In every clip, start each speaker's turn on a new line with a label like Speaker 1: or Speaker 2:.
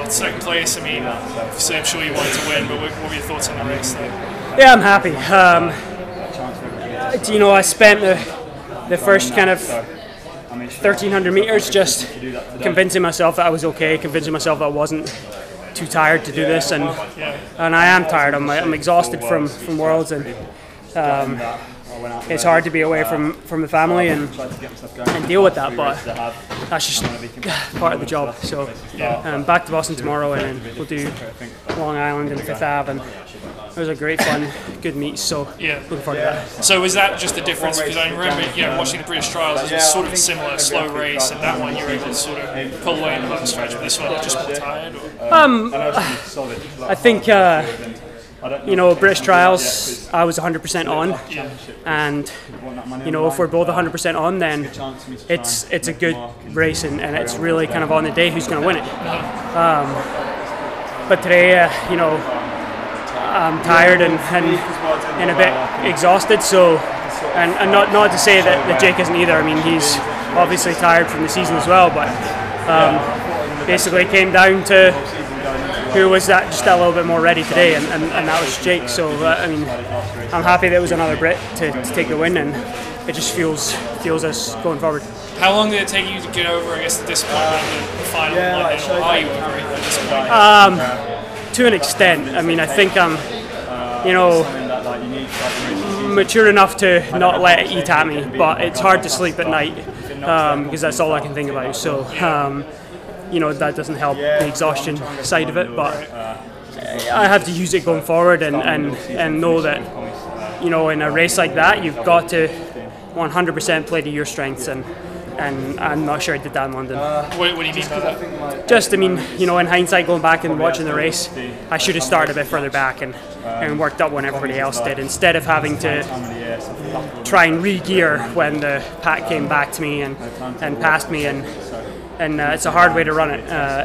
Speaker 1: second place. I mean, obviously I'm sure you wanted to win, but what were your thoughts on the race there?
Speaker 2: Yeah, I'm happy. You know, I spent the first kind of 1,300 meters just convincing myself that I was okay, convincing myself that I wasn't too tired to do this, and I am tired. I'm exhausted from Worlds, and it's hard to be away from the family and deal with that, but that's just part of the job. So back to Boston tomorrow, and then we'll do Long Island and Fifth Ave, and it was a great fun, good meet. So looking forward to that.
Speaker 1: So was that just the difference? Because I remember, watching the British trials, it was sort of a similar slow race, and that one you were able to sort of pull away in the long stretch. But this one, just more tired.
Speaker 2: I think. You know, British trials, I was 100% on, and you know, if we're both 100% on, then it's a good race, and it's really kind of on the day who's going to win it. But today, you know, I'm tired and a bit exhausted. So, and not to say that Jake isn't either. I mean, he's obviously tired from the season as well. But basically, it came down to who was just that little bit more ready today, and that was Jake. So I mean, I'm happy that it was another Brit to take the win, and it just fuels us going forward.
Speaker 1: How long did it take you to get over, I guess, the disappointment of the final London, or are you over it at this point?
Speaker 2: To an extent. I mean, I think I'm, you know, mature enough to not let it eat at me, but it's hard to sleep at night because that's all I can think about. So. You know, that doesn't help the exhaustion side of it, but I have to use it going forward and know that, you know, in a race like that, you've got to 100% play to your strengths, and I'm not sure I did that in London.
Speaker 1: What do you mean by that?
Speaker 2: Just, I mean, you know, in hindsight, going back and watching the race, I should have started a bit further back and worked up when everybody else did, instead of having to try and re-gear when the pack came back to me and passed me, and it's a hard way to run it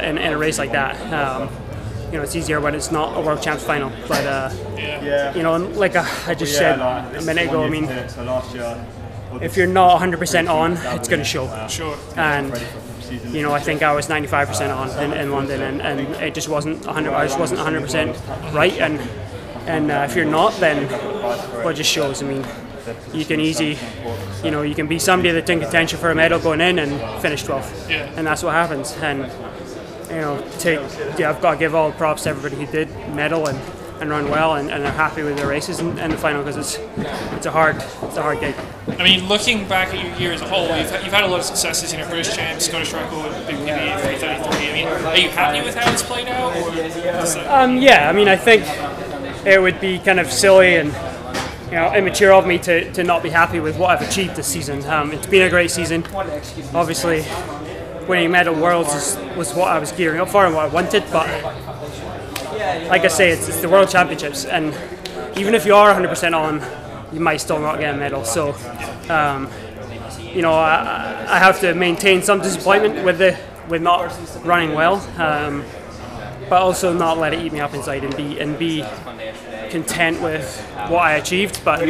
Speaker 2: in a race like that. You know, it's easier when it's not a World Champs final. But you know, like I just said a minute ago, I mean, if you're not 100% on, it's going to show.
Speaker 1: Sure.
Speaker 2: And you know, I think I was 95% on in London, and it just wasn't 100. I just wasn't 100% right. And if you're not, then well, it just shows. I mean, you can you know, you can be somebody that's in contention for a medal going in and finish 12th, and that's what happens. And you know, I've got to give all props to everybody who did medal and run well and are happy with their races in the final, because it's a hard gig.
Speaker 1: I mean, looking back at your year as a whole, you've had a lot of successes. You know, British champs, Scottish record, big PB, 333. I mean, are you happy with how it's played out? Or
Speaker 2: yeah, I mean, I think it would be kind of silly and, you know, immature of me to not be happy with what I've achieved this season. It's been a great season. Obviously, winning medal Worlds was what I was gearing up for and what I wanted, but like I say, it's the World Championships, and even if you are 100% on, you might still not get a medal. So, you know, I have to maintain some disappointment with not running well, but also not let it eat me up inside, and be content with what I achieved, but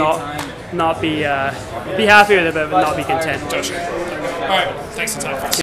Speaker 2: not be happy with it, but not be content.
Speaker 1: All right, thanks for the time.